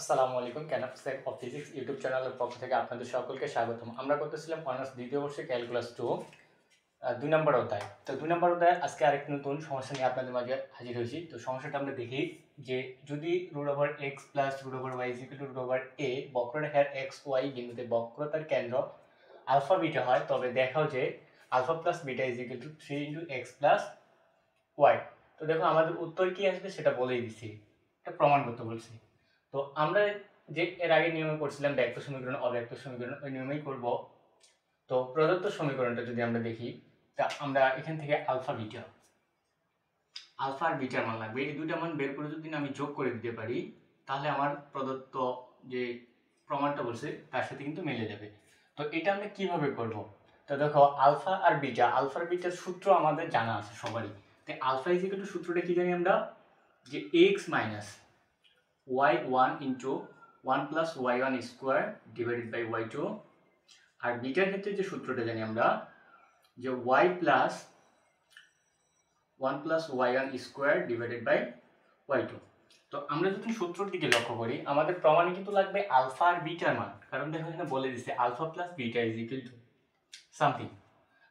আসসালামু আলাইকুম ক্যানাপসেক of physics YouTube চ্যানেলের পক্ষ থেকে আপনাদের সকলকে স্বাগতম। আমরা করতেছিলাম অনার্স দ্বিতীয় বর্ষে ক্যালকুলাস 2 2 নম্বর অধ্যায়। তো 2 নম্বর অধ্যায়ে আজকে আরেকটি নতুন সমস্যা নিয়ে আপনাদের মাঝে হাজির হয়েছি। তো সমস্যাটা আমরা দেখি যে যদি √x প্লাস √y √a বক্ররেখার x y বিন্দুতে বক্রতার কেন্দ্র আলফা বিটা হয়, তবে দেখাও যে alpha plus beta 3 × x plus y। তো দেখো আমাদের উত্তর কি আসবে সেটা বলেই দিছি, এটা প্রমাণ করতে বলছি। তো আমরা যে এর আগে নিয়মে করছিলাম ব্যক্ত সমীকরণ অব্যক্ত সমীকরণ, ওই নিয়মেই করব। তো প্রদত্ত সমীকরণটা যদি আমরা দেখি, তা আমরা এখান থেকে আলফা আর বিটার মান লাগবে, এই দুইটা মান বের করে যদি আমি যোগ করে দিতে পারি তাহলে আমার প্রদত্ত যে প্রমাণটা বলছে তার সাথে কিন্তু মিলে যাবে। তো এটা আমরা কিভাবে করব? তো দেখো আলফা আর বিটার সূত্র আমাদের জানা আছে সবারই। তো আলফা ইজিক্যাল টু সূত্রটা কি জানি আমরা, যে x minus y1 into 1 plus y1 square divided by y2। আর বিটার ক্ষেত্রে যে সূত্রটা জানি আমরা, যে y plus 1 plus y1 square divided by y2। তো আমরা যদি সূত্রের দিকে লক্ষ্য করি, আমাদের প্রমাণে কিন্তু লাগবে আলফা আর বিটার মান, কারণ দেখো এখানে বলে দিচ্ছে alpha plus beta is equal to something.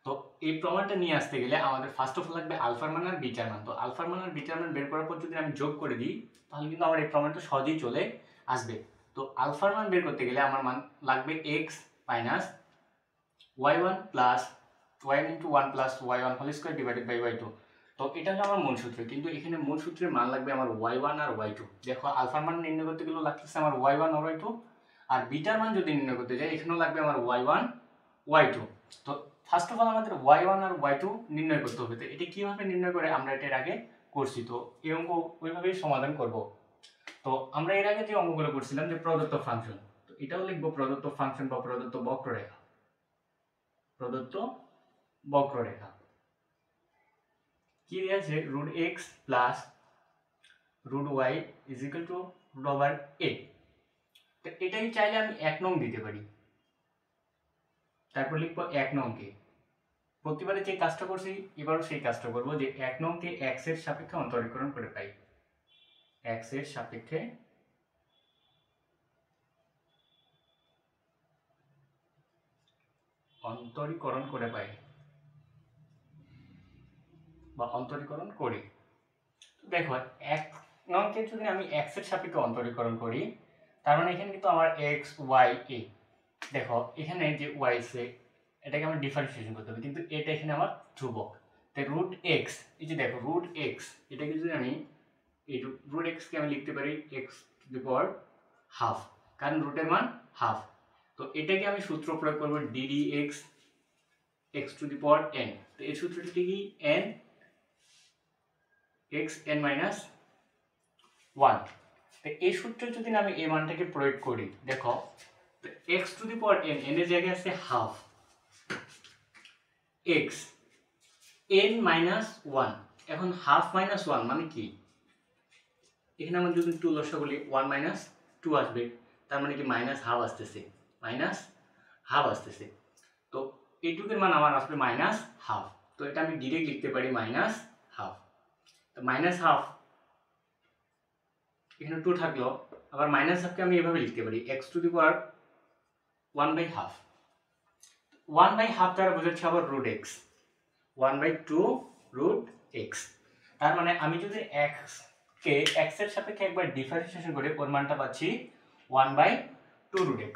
তো এই প্রমাণটা নিয়ে আসতে গেলে আমাদের ফার্স্ট অফ অল লাগবে আলফার মান আর বিটার মান। তো আলফার মান আর বিটার মান বের করার পর যদি আমি যোগ করে দিই তাহলে কিন্তু আমার এই প্রমাণটা সহজেই চলে আসবে। তো আলফার মান বের করতে গেলে আমার মান লাগবে x minus y1 plus y into 1 plus y1 whole square divided by y2। তো এটা হলো আমার মূল সূত্র, কিন্তু এখানে মূল সূত্রের মান লাগবে আমার y1 আর y2। দেখো আলফার মান নির্ণয় করতে গেলেও লাগতেছে আমার y1 আর y2, আর বিটার মান যদি নির্ণয় করতে যাই এখানেও লাগবে আমার y1 y2। তো ফার্স্ট অফ অল আমাদের y1 আর y2 নির্ণয় করতে হবে। তো এটা কিভাবে নির্ণয় করে আমরা এটার আগে করছি, তো এই অঙ্ক ওইভাবেই সমাধান করব। তো আমরা এর আগে যে অঙ্কগুলো করছিলাম যে প্রদত্ত ফাংশন, তো এটাও লিখবো প্রদত্ত ফাংশন বা প্রদত্ত বক্ররেখা কি দিয়েছে, √x plus √y is equal two √a। তো এটাই চাইলে আমি 1 নং দিতে পারি, তারপর লিখবো 1 নংকে। প্রতিবারে যে কাজটা করছি এবারও সেই কাজটা করবো, যে 1 নংকে x এর সাপেক্ষে অন্তরীকরণ করে পাই, x এর সাপেক্ষে অন্তরীকরণ করে পাই বা অন্তরীকরণ করি। দেখো 1 নংকে যদি আমি x এর সাপেক্ষে অন্তরীকরণ করি, তার মানে এখানে কিন্তু আমার x y a, দেখো এখানে যে y আছে এটাকে আমার ডিফারেন্সিয়েশন করতে হবে, কিন্তু এটা এখানে আমার ধ্রুবক। তাই √x, এই যে দেখো √x, এটাকে যদি আমি এই √x কে আমি লিখতে পারি x to the power half, কারণ রুটের মান হাফ। তো এটাকে আমি সূত্র প্রয়োগ করব ddx x to the power n। তো এই সূত্রটি কি, n x n মাইনাস 1। তো এই সূত্রে যদি আমি এই মানটাকে প্রয়োগ করি, দেখো x to the power n, n এর জায়গায় আছে হাফ, x n মাইনাস 1। এখন হাফ মাইনাস 1 মানে কি, এখানে আমরা যদি 2 লসাগু করি 1 মাইনাস 2 আসবে, তার মানে কি মাইনাস হাফ আসতেছে। তো এইটুকের মান আমার আসবে মাইনাস হাফ। তো এটা আমি ডিরেক্ট লিখতে পারি মাইনাস হাফ। তো মাইনাস হাফ, এখানে 2 থাকলো, আবার মাইনাস হাফকে আমি এভাবে লিখতে পারি x টু দি পাওয়ার 1/2। 1/2 দ্বারা বোঝাচ্ছে আবার √x, 1/2 √x। তার মানে আমি যদি x কে x এর সাপেক্ষে একবার ডিফারেন্সিয়েশন করে ওর মানটা পাচ্ছি 1/2 √x,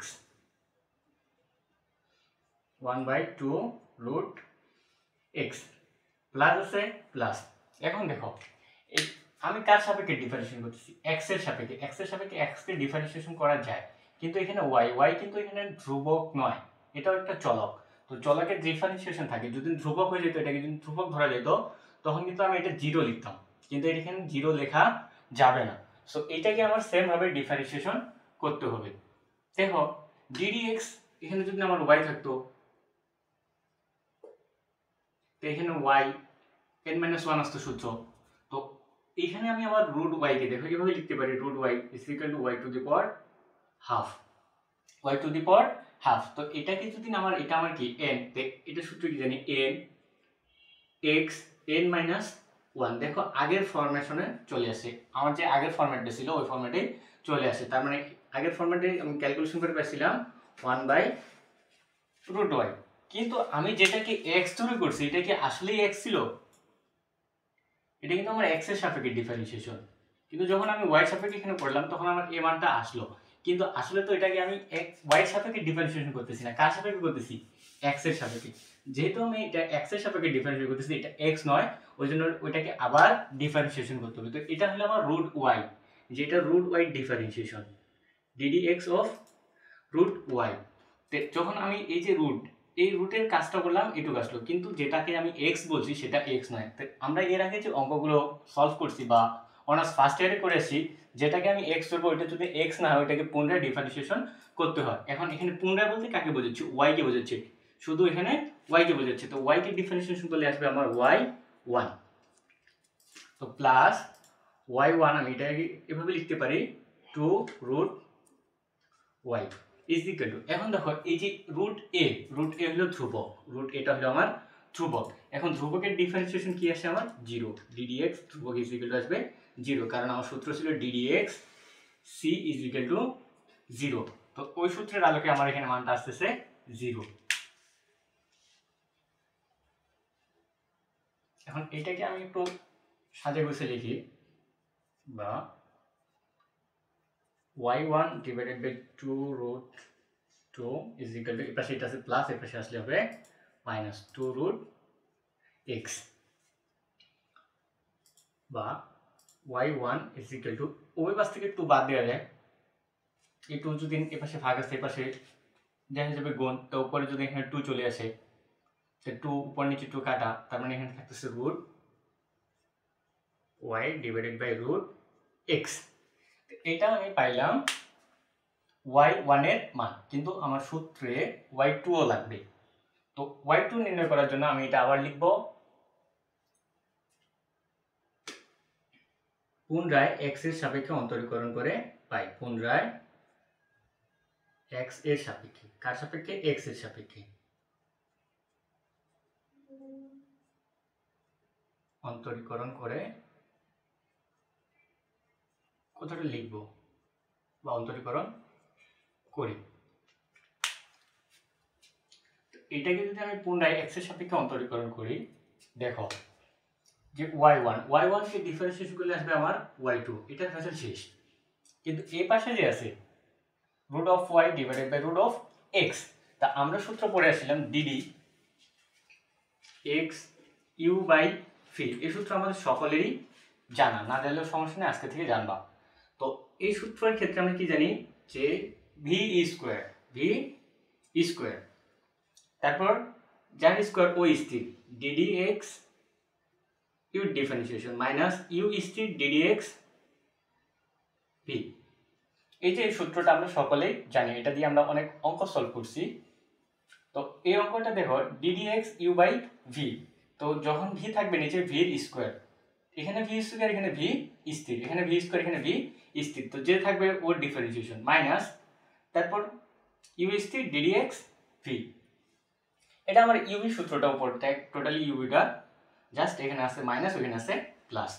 1/2 √x প্লাস আছে প্লাস। এখন দেখো এই আমি কার সাপেক্ষে ডিফারেন্সিয়েশন করতেছি, x এর সাপেক্ষে x কে ডিফারেন্সিয়েশন করা যায়, কিন্তু এখানে y কিন্তু এখানে ধ্রুবক নয়, এটাও একটা চলক। তো চলকের ডিফারেন্সিয়েশন থাকে, যদি ধ্রুবক হয়ে যেত, এটাকে যদি ধ্রুবক ধরা যেত তখন কিন্তু আমি এটা 0 লিখতাম, কিন্তু এখানে 0 লেখা যাবে না। সো এটাকে আমার সেম ভাবে ডিফারেন্সিয়েশন করতে হবে। দেখো ddx, এখানে যদি আমার y থাকতো, তো এখানে y n-1 আসতো সূত্র। তো এখানে আমি আবার √y কে দেখো এভাবে লিখতে পারি, √y is equal to y to the power half। তো এটাকে যদি আমার, এটা আমার কি n, এটা সূত্র কি জানি, n x n-1। দেখো আগের ফরমেশনে চলে আসে, আমার যে আগের ফরম্যাটটা ছিল ওই ফরম্যাটে চলে আসে। তার মানে আগের ফরম্যাটে আমি ক্যালকুলেশন করে পাইছিলাম 1/√y, কিন্তু আমি যেটাকে x ধরে করছি এটা কি আসলেই x ছিল? এটা কিন্তু আমার x এর সাপেক্ষে ডিফারেন্সিয়েশন, কিন্তু যখন আমি y এর সাপেক্ষে এখানে করলাম তখন আমার এই মানটা আসলো, কিন্তু আসলে তো এটাকে আমি y এর সাপেক্ষে ডিফারেন্সিয়েশন করতেছি না, কার সাপেক্ষে করতেছি? x এর সাপেক্ষে। যেহেতু আমি এটা x এর সাপেক্ষে ডিফারেন্সিয়েট করতেছি, এটা x নয়, ওই জন্য ওইটাকে আবার ডিফারেন্সিয়েশন করতে হবে। তো এটা হলো আমার √y, যেটা √y differentiation, ddx of √y। যখন আমি এই যে এই রুটের কাজটা করলাম এটুকু আসলো, কিন্তু যেটাকে আমি x বলছি সেটা x নয়। আমরা এর আগে যে অঙ্কগুলো সলভ করছি বা অনার্স ফার্স্ট ইয়ারে করেছি, যেটাকে আমি x ধরবো ওইটা যদি x না হয় ওইটাকে পুনরায় ডিফারেন্সিয়েশন করতে হয়। এখন এখানে পুনরায় বলতে কাকে বোঝাচ্ছি? y কে বোঝাচ্ছি, শুধু এখানে y কে বোঝাচ্ছি। তো y কে ডিফারেন্সিয়েশন করলে আসবে আমার y1, তো প্লাস y1, আমি এটাকে এভাবে লিখতে পারি 2√y ইজ ইকুয়াল টু, এখন দেখো এই যে √a হলো ধ্রুবক, এটা হলো আমার ধ্রুবক। এখন ধ্রুবকের ডিফারেন্সিয়েশন কি আসে আমার? 0, ddx ধ্রুবক ইজ ইকুয়াল টু আসবে 0, কারণ আমার সূত্র ছিল ddx c is equal two 0। তো ওই সূত্রের আলোকে আমার এখানে মানটা আসতেছে 0। এখন এটাকে আমি একটু সাজে গুছে লিখি, বা y1 divided by 2√2 is equal to, এপাশে এটা আছে প্লাস, এপাশে আসলে হবে মাইনাস 2√x, বা y1 ইজ ইকুয়াল টু, ওই পাশ থেকে 2 বাদ দেওয়া যায়, এই 2 যদি এপাশে ভাগ আছে এপাশে দেখা যাবে গুণ, তো উপরে যদি এখানে 2 চলে আসে, তো 2 উপর নিচে 2 কাটা, তার মানে এখানে থাকতেছে √y ডিভাইডেড বাই √x। এটা আমি পাইলাম y1 এর মান, কিন্তু আমার সূত্রে y2 ও লাগবে। তো y2 নির্ণয় করার জন্য আমি এটা আবার লিখব, পুনরায় x এর সাপেক্ষে অন্তরীকরণ করে পাই, পুনরায় x এর সাপেক্ষে, কার সাপেক্ষে? x এর সাপেক্ষে অন্তরীকরণ করে কথাটা লিখব, বা অন্তরীকরণ করি। এটাকে যদি আমি পুনরায় x এর সাপেক্ষে অন্তরীকরণ করি, দেখো যে y1 কে ডিফারেন্সিয়েশন করলে আসবে আমার y2, এটার ফ্যাশন শেষ। কিন্তু এই পাশে যে আছে √y ডিভাইডেড বাই √x, তা আমরা সূত্র পড়ে আসছিলাম ddx u/v, এই সূত্র আমাদের সকলেরই জানা, না জানলেও সমস্যা নেই, আজকে থেকে জানবা। তো এই সূত্রের ক্ষেত্রে আমরা কি জানি যে v স্কয়ার, তারপর যার স্কয়ার ও স্থির, ddx u differentiation minus u স্থির ddx v। এই যে এই সূত্রটা আমরা সকলেই জানি, এটা দিয়ে আমরা অনেক অঙ্ক সলভ করছি। তো এই অঙ্কটা দেখো ddx u/v, তো যখন v থাকবে নিচে v এর স্কয়ার, এখানে v স্কয়ার, এখানে v স্থির, এখানে v স্কয়ার, এখানে v স্থির, তো যে থাকবে ওর ডিফারেন্সিয়েশন মাইনাস, তারপর u স্থির ddx v। এটা আমার ইউভি সূত্রটা উপর টোটালি ইউভিটা, জাস্ট এখানে আছে মাইনাস, ওখানে আছে প্লাস,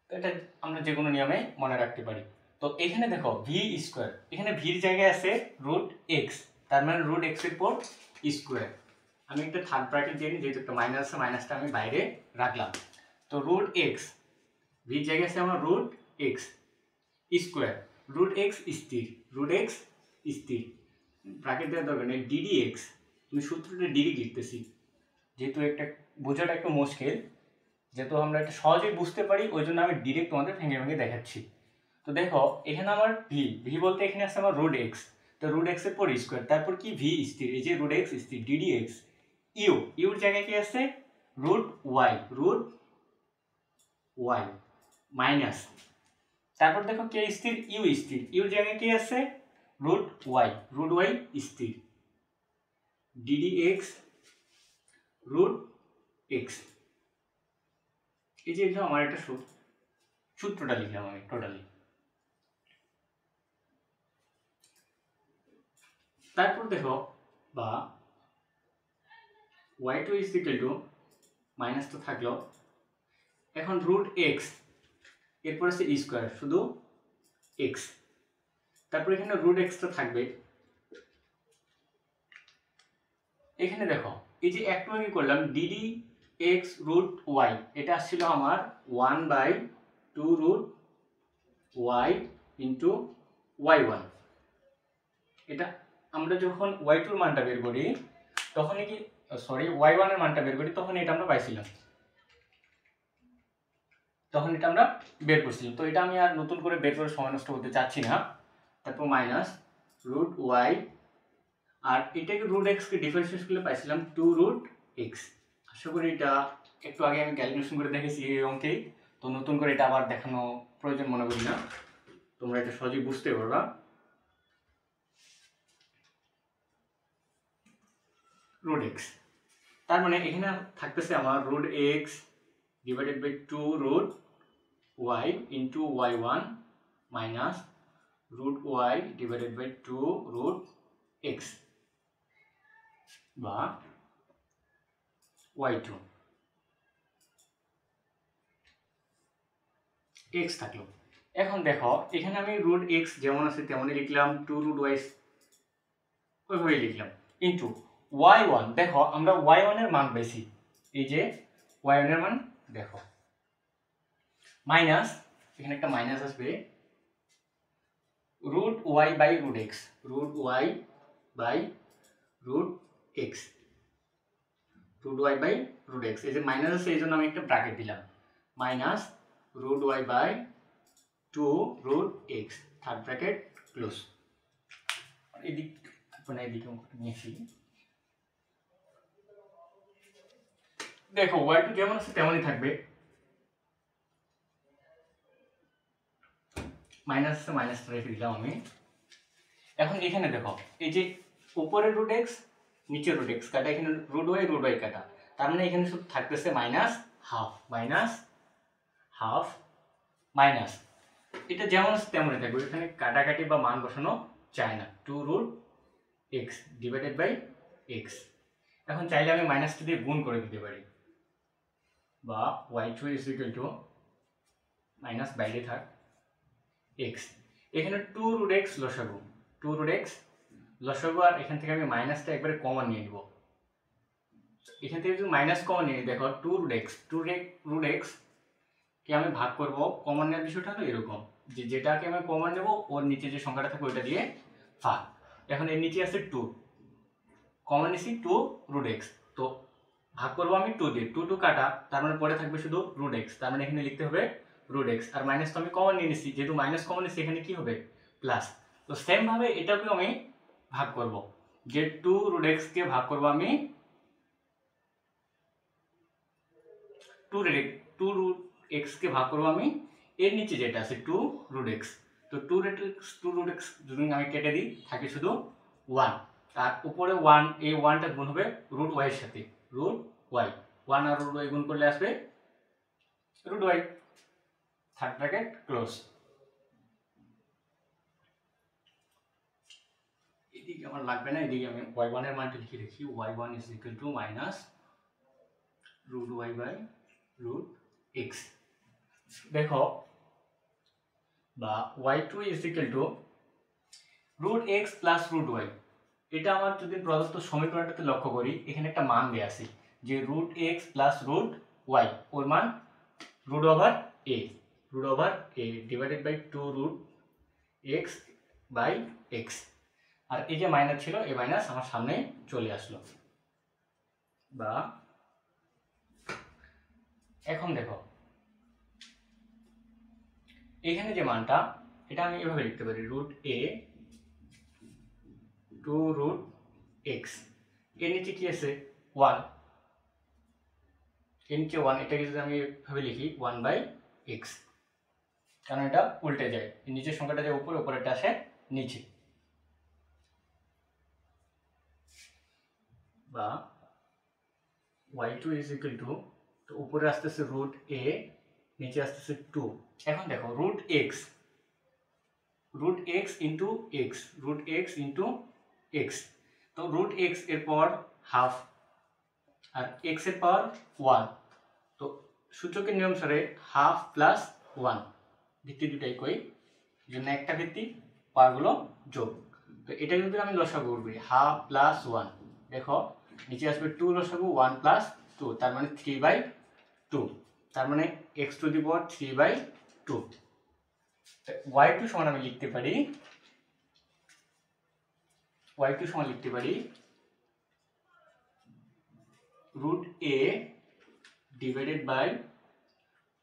তো এটা আমরা যে কোনো নিয়মে মনে রাখতে পারি। তো এখানে দেখো ভি স্কয়ার, এখানে ভির জায়গায় আছে √x, তার মানে √x এর পর স্কয়ার। আমি একটা থার্ড ব্র্যাকেট দিয়ে নিই, যেহেতু একটা মাইনাস আছে, মাইনাসটা আমি বাইরে রাখলাম। তো √x, ভির জায়গায় আছে আমার √x স্কয়ার, √x স্থির, √x স্থির, ব্র্যাকেট দেওয়ার দরকার নেই, ddx, আমি সূত্রটা ডিরেক্ট লিখতেছি, যেহেতু একটা বোঝাটা একটু মুশকিল, যেহেতু আমরা এটা সহজেই বুঝতে পারি ওই জন্য আমি ডিরেক্ট তোমাদের ভেঙে ভেঙে দেখাচ্ছি। তো দেখো এখানে আমার ভি বলতে এখানে আছে আমার √x, তো √x এর পর স্কয়ার, তারপর কি ভি স্থির, এই যে √x স্থির, ddx ইউর জায়গায় কি আছে √y মাইনাস, তারপর দেখো কে স্থির, ইউ স্থির, ইউর জায়গায় কি আছে √y স্থির, ddx √x। এই যে আমার একটা সূত্রটা লিখলাম আমি টোটালি। তারপর দেখো বা y2 is equal to, minus তো থাকলো, এখন √x, এরপর আছে স্কয়ার, শুধু x, তারপর এখানে রুট এক্সটা থাকবে। এখানে দেখো এই যে একটু আগে করলাম ডিডি এক্স রুট ওয়াই, এটা আসছিল আমার 1/2 রুট ওয়াই ইন্টু y1। এটা আমরা যখন y2 এর মানটা বের করি তখনই কি y1 এর মানটা বের করি তখন এটা আমরা পাইছিলাম, তখন এটা আমরা বের করছিলাম। তো এটা আমি আর নতুন করে বের করে সময় নষ্ট করতে চাচ্ছি না। তারপর মাইনাস রুট ওয়াই, আর এটাকে রুট এক্সকে ডিফারেন্সিয়েট করলে পাইছিলাম 2 রুট এক্স। আশা করি এটা একটু আগে আমি ক্যালকুলেশন করে দেখেছি এই অঙ্কেই, তো নতুন করে এটা আবার দেখানো প্রয়োজন মনে করি না, তোমরা এটা সহজেই বুঝতে পারবা। রুট এক্স, তার মানে এখানে থাকতেছে আমার root x divided by 2 root y into y1 minus root y divided by 2 root x বা y2 এক্স থাকলো। এখন দেখো এখানে আমি রুট এক্স যেমন আছে তেমনই লিখলাম, 2 রুট ওয়াই ওইভাবেই লিখলাম, ইন্টু y1। দেখো আমরা y1 এর মান বেশি, এই যে y1 এর মান দেখো মাইনাস, এখানে একটা মাইনাস আসবে, root y by root x, root y by root x, root y by root x. এই যে মাইনাস আছে এই জন্য আমি একটা ব্র্যাকেট দিলাম, minus root y by 2 root x, third bracket close. এদিক মানে এদিকে নিয়েছি, দেখো y2 যেমন আছে তেমনই থাকবে, মাইনাস আছে মাইনাসটা রেখে দিলাম আমি। এখন এখানে দেখো এই যে উপরে রুট এক্স নিচে রুট এক্স কাটা, এখানে রুট ওয়াই কাটা, তার মানে এখানে শুধু থাকতেছে minus half, minus half minus, এটা যেমন আছে তেমনই থাকবে, এখানে কাটাকাটি বা মান বসানো চায় না, 2 root x divided by x. এখন চাইলে আমি মাইনাসটা দিয়ে গুণ করে দিতে পারি, বা y2 is equal to minus বাইরে থাক এক্স, এখানে 2 রুট এক্স লসাগু, 2 রুট এক্স লসাগু, আর এখান থেকে আমি মাইনাসটা একবারে কমন নিয়ে নিব, এখান থেকে যদি মাইনাস কমন নিয়ে দেখো 2 রুট এক্স, 2 রুট এক্স কে আমি ভাগ করব, কমন নেওয়ার বিষয়টা হলো এরকম যে যেটাকে আমি কমন নেব ওর নিচে যে সংখ্যাটা থাকবে ওইটা দিয়ে ভাগ। এখন এর নিচে আছে 2, কমন নিছি 2 রুট এক্স, তো ভাগ করবো আমি 2 দিয়ে, 2 কাটা, তার মানে পরে থাকবে শুধু রুট এক্স, তার মানে এখানে লিখতে হবে রুট এক্স, আর মাইনাস তো আমি কমন নিয়ে নিচ্ছি, যেহেতু মাইনাস কমন নিচ্ছি এখানে কি হবে প্লাস। তো সেম ভাবে এটাকেও আমি ভাগ করব, যে 2 রুট এক্স কে ভাগ করব আমি 2 রুট এক্স কে ভাগ করব আমি এর নিচে যেটা আছে 2 রুট এক্স, তো 2 রুট এক্স যদি আমি কেটে দিই থাকে শুধু 1, আর উপরে 1, এই 1টা গুণ হবে রুট ওয়াই এর সাথে, রুট ওয়াই, 1 আর রুট ওয়াই গুণ করলে আসবে root y, third bracket close. এদিকে আমার লাগবে না, এদিকে আমি y1 এর মানটা লিখে রাখি, y1 is equal to minus root y by root x. দেখো বা y2 is equal to root x plus root y, এটা আমার যদি প্রদত্ত সমীকরণটাতে লক্ষ্য করি এখানে একটা মান দেয়া আছে যে root x plus root y, ওর মান root over a divided by 2 root x by x, আর এই যে মাইনাস ছিল এই মাইনাস আমার সামনে চলে আসলো। বা এখন দেখো এখানে যে মানটা এটা আমি এভাবে লিখতে পারি, রুট এ 2 রুট এক্স, এর নিচে কি আছে 1, এর নিচে 1, এটাকে যদি আমি এভাবে লিখি 1 বাই এক্স, কারণ এটা উল্টে যায়, এর নিচের সংখ্যাটা যে উপরে, উপরেটা আসে নিচে, বা y2 ইজ ইকুয়াল টু, তো উপরে আসতেছে রুট এ, নিচে আসতেছে 2। এখন দেখো root x into x, root x into x, তো রুট এক্স এর পাওয়ার হাফ আর এক্স এর পাওয়ার 1, তো সূচকের নিয়ম সরে হাফ প্লাস 1, ভিত্তি দুটাই কই, জন্য একটা ভিত্তি পাওয়ারগুলো যোগ। তো এটা যদি আমি লসাগু করি হাফ প্লাস 1, দেখো নিচে আসবে 2 লসাগু 1 প্লাস 2, তার মানে 3/2, তার মানে x⁴3/2। y2 সমান আমি লিখতে পারি √a ডিভাইডেড বাই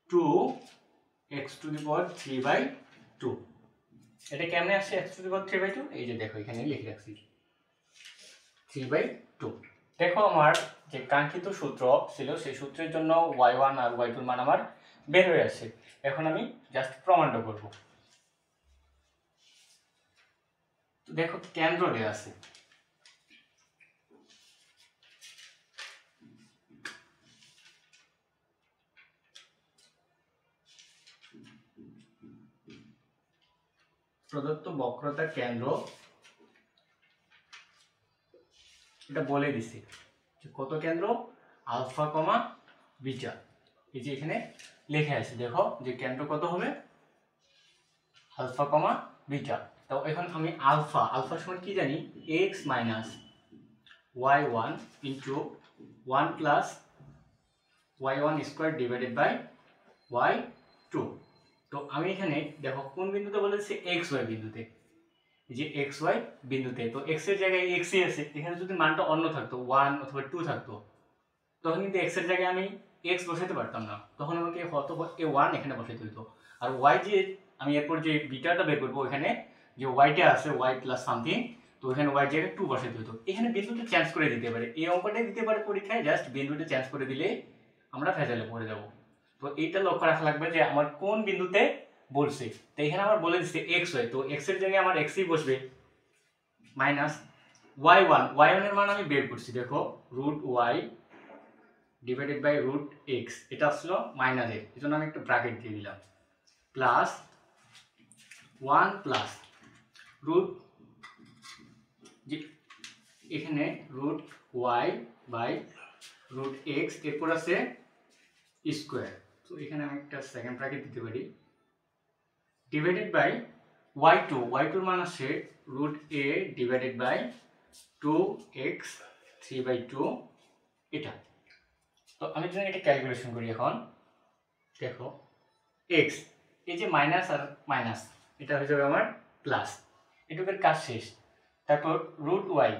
2x⁴3/2। এটা কেমনে আসছে x⁴3/2? এই যে দেখো এখানে লিখে রাখছি 3/2। দেখো আমার যে কাঙ্ক্ষিত সূত্র ছিল সেই সূত্রের জন্য y1 আর y2 এর মান আমার বের হয়ে আসছে। এখন আমি জাস্ট প্রমাণটা করব। তো দেখো কেন্দ্র দেয়া আছে, প্রদত্ত বক্রতার কেন্দ্র এটা বলে দিছি যে কত কেন্দ্র আলফা কমা বিটা, এই যে এখানে লেখা আছে দেখো যে কেন্দ্র কত হবে আলফা কমা বিটা। তো এখন আমি আলফা সমান কি জানি x minus y1 into 1 plus y1 square divided by y2। তো আমি এখানে দেখো কোন বিন্দুতে বলেছি xy বিন্দুতে, এই যে xy বিন্দুতে। তো x এর জায়গায় x ই আছে, এখানে যদি মানটা অন্য থাকতো 1 অথবা 2 থাকতো তখন কিন্তু x এর জায়গায় আমি x বসাতে পারতাম না, তখন আমাকে হয়তো a1 এখানে বসাতে হতো। আর y যে আমি এরপর যে বিটাটা বের করবো এখানে যে yটা আছে y প্লাস সামথিং, তো এখানে y জায়গায় 2 বসাতে হতো। এখানে বিন্দুটা চেঞ্জ করে দিতে পারে, এই অঙ্কটাই দিতে পারে পরীক্ষায়, জাস্ট বিন্দুটা চেঞ্জ করে দিলে আমরা ভেজালে পড়ে যাব। তো এইটা লক্ষ্য রাখা লাগবে যে আমার কোন বিন্দুতে বলছে। তো এখানে আমার বলে দিচ্ছে xy, তো x এর জায়গায় আমার x ই বসবে মাইনাস y1 এর মান আমি বের করছি দেখো √y ডিভাইডেড বাই √x, এটা আসলো মাইনাস এর, এজন্য আমি একটা ব্র্যাকেট দিয়ে দিলাম, প্লাস 1 প্লাস রুট যে এখানে √y বাই √x, এরপর আছে স্কোয়ার, তো এখানে আমি একটা সেকেন্ড ব্র্যাকেট দিতে পারি, ডিভাইডেড বাই y2 এর মান আছে √a ডিভাইডেড বাই 2x⁴/2 এটা। তো আমি যদি এটা ক্যালকুলেশন করি এখন দেখো x, এই যে মাইনাস আর মাইনাস এটা হয়ে যাবে আমার প্লাস, এটুকুর কাজ শেষ। তারপর √y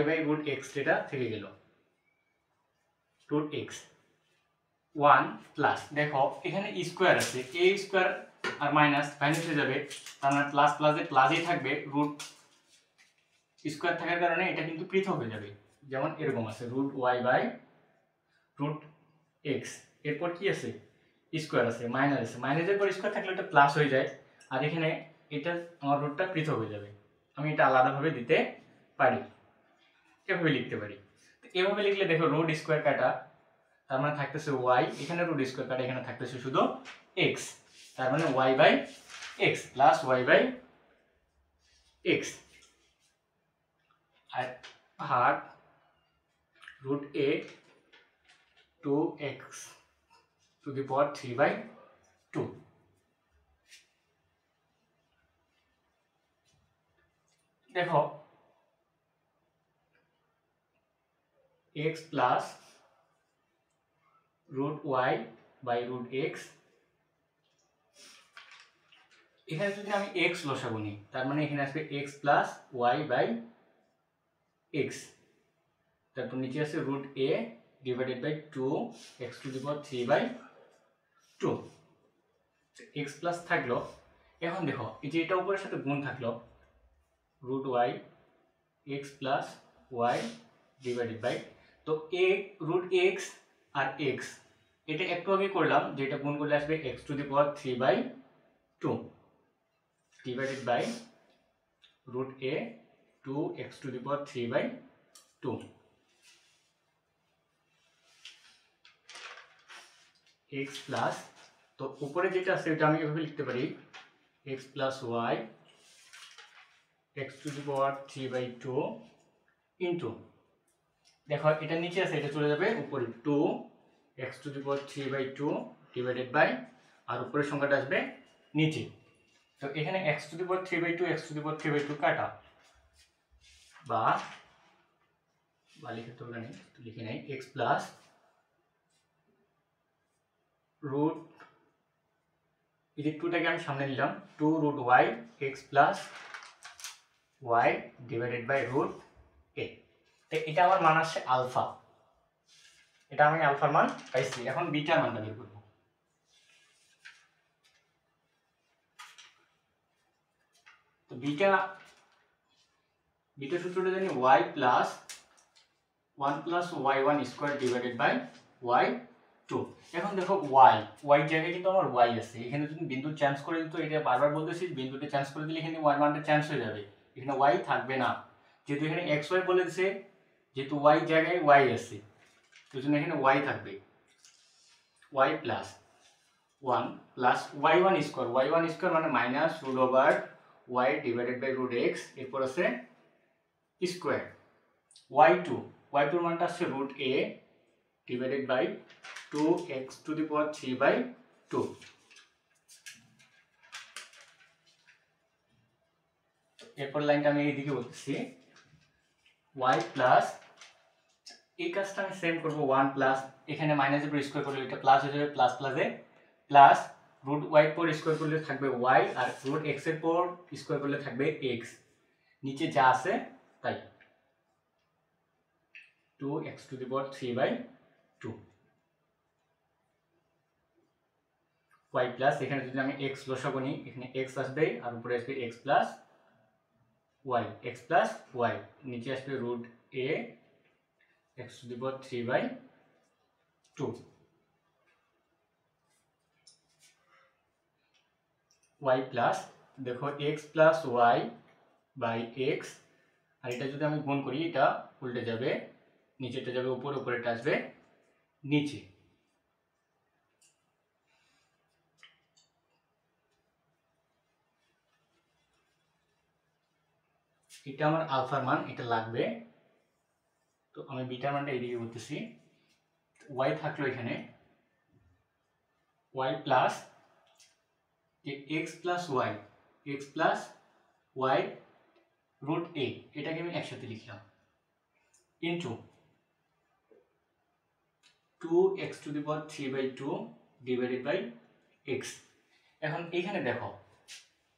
বাই √x এটা থেকে গেল √x 1 প্লাস দেখো এখানে স্কোয়ার আছে, a স্কোয়ার আর মাইনাস মাইনাস হয়ে যাবে, তার মানে প্লাস প্লাসে প্লাসই থাকবে, রুট স্কোয়ার থাকার কারণে এটা কিন্তু পৃথক হয়ে যাবে, যেমন এরকম আছে √y বাই √x, এরপর কি আছে স্কোয়ার আছে মাইনাস আছে, মাইনাসের পর স্কোয়ার থাকলে এটা প্লাস হয়ে যায়, আর এখানে এটা আমার রুটটা পৃথক হয়ে যাবে, আমি এটা আলাদাভাবে দিতে পারি, এভাবে লিখতে পারি। তো এভাবে লিখলে দেখো রুট স্কোয়ার কাটা, তার মানে থাকতেছে y, এখানে রুট স্কোয়ার কাটা, এখানে থাকতেছে শুধু x, তার মানে y by x plus y by x আর ভাগ √a 2x⁴3/2। দেখো x plus √y by √x, এখানে যদি আমি x লসাগু নিই তার মানে এখানে আসবে x plus y by x, তারপর নিচে আছে √a divided by 2x⁴3/2, x plus থাকলো। এখন দেখো এই যে এটা উপরের সাথে গুণ থাকলো √y x plus y divided by, তো √x আর x এটা একটু আগে করলাম, যেটা গুণ করলে আসবে x⁴3/2 divided by √a 2x⁴3/2 x plus, তো উপরে যেটা আছে এটা আমি এভাবে লিখতে পারি x plus y x⁴3/2 into, দেখো এটা নিচে আছে এটা চলে যাবে উপরে 2x⁴3/2 ডিভাইডেড বাই, আর উপরের সংখ্যাটা আসবে নিচে তো এখানে x⁴3/2 x⁴3/2 কাটা বা লিখে তো নেই, লিখে নেই x প্লাস রুট এই যে 2টাকে আমি সামনে নিলাম 2 root y x plus y divided by root a। তো এটা আমার মান আসছে আলফা, এটা আমি আলফার মান পাইছি। এখন বিটার মানটা বের করব। তো বিটা সূত্রটা জানি y plus 1 plus y1 square divided by y2। এখন দেখো y জায়গায় কিন্তু আমার y আছে, এখানে যদি বিন্দু চেঞ্জ করে দিত, এটা বারবার বলতেছি বিন্দুটা চেঞ্জ করে দিলে এখানে y মানটা চেঞ্জ হয়ে যাবে, এখানে y থাকবে না। যেহেতু এখানে xy বলেছে, যেহেতু y জায়গায় y আছে, তো জন্য এখানে y থাকবে, y plus 1 plus y1 square মানে minus root over y divided by root x, এরপর আছে স্কয়ার y2 এর মানটা আছে root a divided by 2x⁴3/2। এরপর লাইনটা আমি এইদিকে বলতেছি y প্লাস এই কাজটা আমি সেম করব 1 প্লাস এখানে মাইনাসের উপর স্কয়ার করলে এটা প্লাস হয়ে যাবে, প্লাস প্লাসে প্লাস রুট y পর স্কয়ার করলে থাকবে y আর রুট x এর পর স্কয়ার করলে থাকবে x, নিচে যা আছে তাই 2x⁴3/2 y প্লাস এখানে যদি আমি x লসাগু নিই এখানে x আসবে আর উপরে আসবে x প্লাস y নিচে আসবে root a x⁴3/2 y plus দেখো x plus y by x, আর এটা যদি আমি গুণ করি এটা উল্টে যাবে, নিচেটা যাবে উপরে, উপরেটা আসবে নিচে। এটা আমার আলফার মান, এটা লাগবে। তো আমি বিটার মানটা এইদিকে বলতেছি, y থাকলো এখানে y plus x plus y root a, এটাকে আমি একসাথে লিখলাম into 2x⁴3/2 divided by x। এখন এখানে দেখো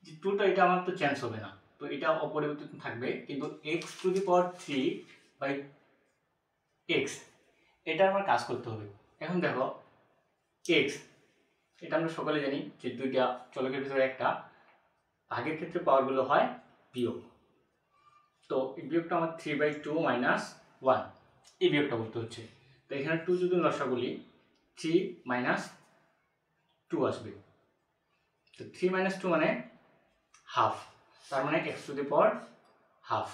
যে 2টা এটা আমার তো চেঞ্জ হবে না, তো এটা অপরিবর্তিত থাকবে, কিন্তু x⁴3/x এটা আমার কাজ করতে হবে। এখন দেখো x এটা আমরা সকলে জানি যে দুইটা চলকের ভিতরে একটা ভাগের ক্ষেত্রে পাওয়ারগুলো হয় বিয়োগ, তো এই বিয়োগটা আমার 3/2 মাইনাস 1 এই বিয়োগটা করতে হচ্ছে। তো এখানে 2 যদি লসাগু বলি 3 মাইনাস 2 আসবে, তো 3 মাইনাস 2 মানে হাফ, তার মানে x⁴½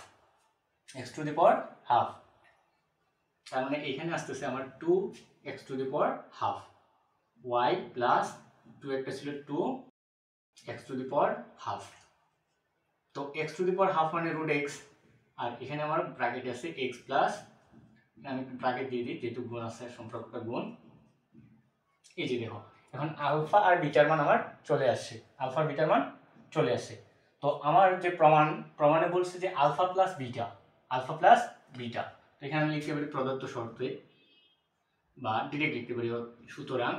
তার মানে এখানে আসতেছে আমার 2x⁴½ y প্লাস 2 একটা ছিল 2x⁴½ তো x⁴½ মানে রুট x, আর এখানে আমার ব্র্যাকেট আছে x প্লাস, আমি ব্র্যাকেট দিয়ে দিই যেহেতু গুণ আছে সম্পর্কটা গুণ। এই যে দেখো এখন আলফা আর বিটার মান আমার চলে আসছে, তো আমার যে প্রমাণে বলছে যে আলফা প্লাস বিটা, তো এখানে আমি লিখতে পারি প্রদত্ত শর্তে বা ডিরেক্ট লিখতে পারি, সুতরাং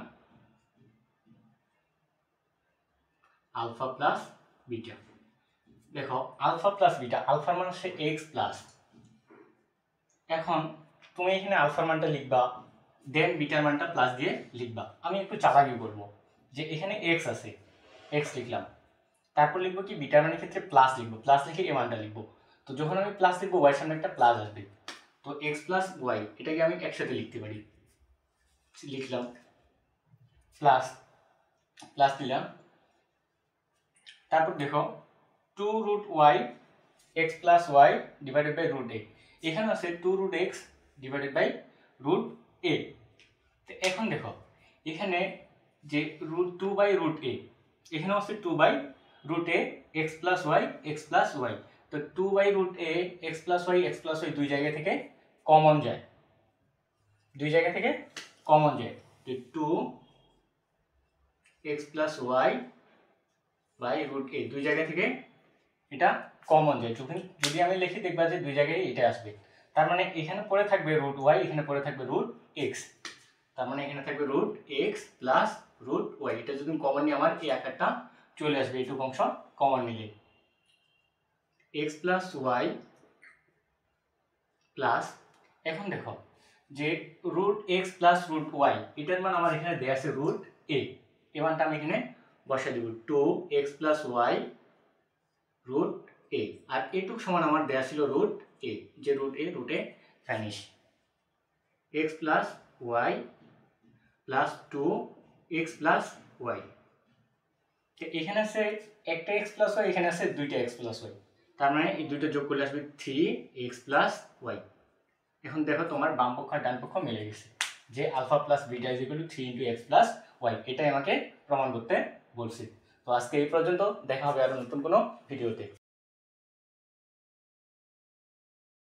আলফা প্লাস বিটা। দেখো আলফা প্লাস বিটা, আলফার মান হচ্ছে x প্লাস, এখন তুমি এখানে আলফার মানটা লিখবা দেন বিটার মানটা প্লাস দিয়ে লিখবা। আমি একটু চালাকি করব যে এখানে x আছে, x লিখলাম, তারপর লিখবো কি বিটার মানের ক্ষেত্রে প্লাস লিখবো, প্লাস লিখে এই মানটা লিখবো। তো যখন আমি প্লাস লিখবো y সামনে একটা প্লাস আসবে, তো x প্লাস y এটাকে আমি একসাথে লিখতে পারি, লিখলাম প্লাস দিলাম, তারপর দেখো 2 root y x plus y divided by root a, এখানে আছে 2 root x divided by root a। তো এখন দেখো এখানে যে রুট 2 বাই রুট a, এখানে আছে 2 by root a x plus y, তো 2 by root a x plus y দুই জায়গা থেকে কমন যায়, তো 2 x plus y by root a, দুই জায়গা থেকে এটা কমন যায়, যদি আমি লিখি দেখবা যে দুই জায়গায় এটা আসবে। তার মানে এখানে পড়ে থাকবে রুট ওয়াই, এখানে পড়ে থাকবে রুট এক্স। তার মানে এখানে থাকবে root x plus root y. এটা যদি কমন নিয়ে আমার এই আকারটা চলে আসবে, এইটুকু অংশ কমন নিলে এক্স প্লাস ওয়াই প্লাস, এখন দেখো যে root x plus root y, এটার মান আমার এখানে দেয়া আছে রুট এ, এই মানটা আমি এখানে বসাই দেব 2x plus y root a, আর এটুক সমান আমার দেয়া ছিল রুট এ, যে root a vanish, x plus y plus 2x plus y. এখানে আছে একটা এক্স প্লাস ওয়াই, এখানে আছে দুইটা এক্স প্লাস ওয়াই, তার মানে এই দুইটা যোগ করলে আসবে 3x প্লাস ওয়াই। এখন দেখো তোমার বাম পক্ষ আর ডান পক্ষ মিলে গেছে, যে alpha plus beta is equal to 3 into x plus y, এটাই আমাকে প্রমাণ করতে বলছে। তো আজকে এই পর্যন্ত, দেখা হবে আরো নতুন কোনো ভিডিওতে।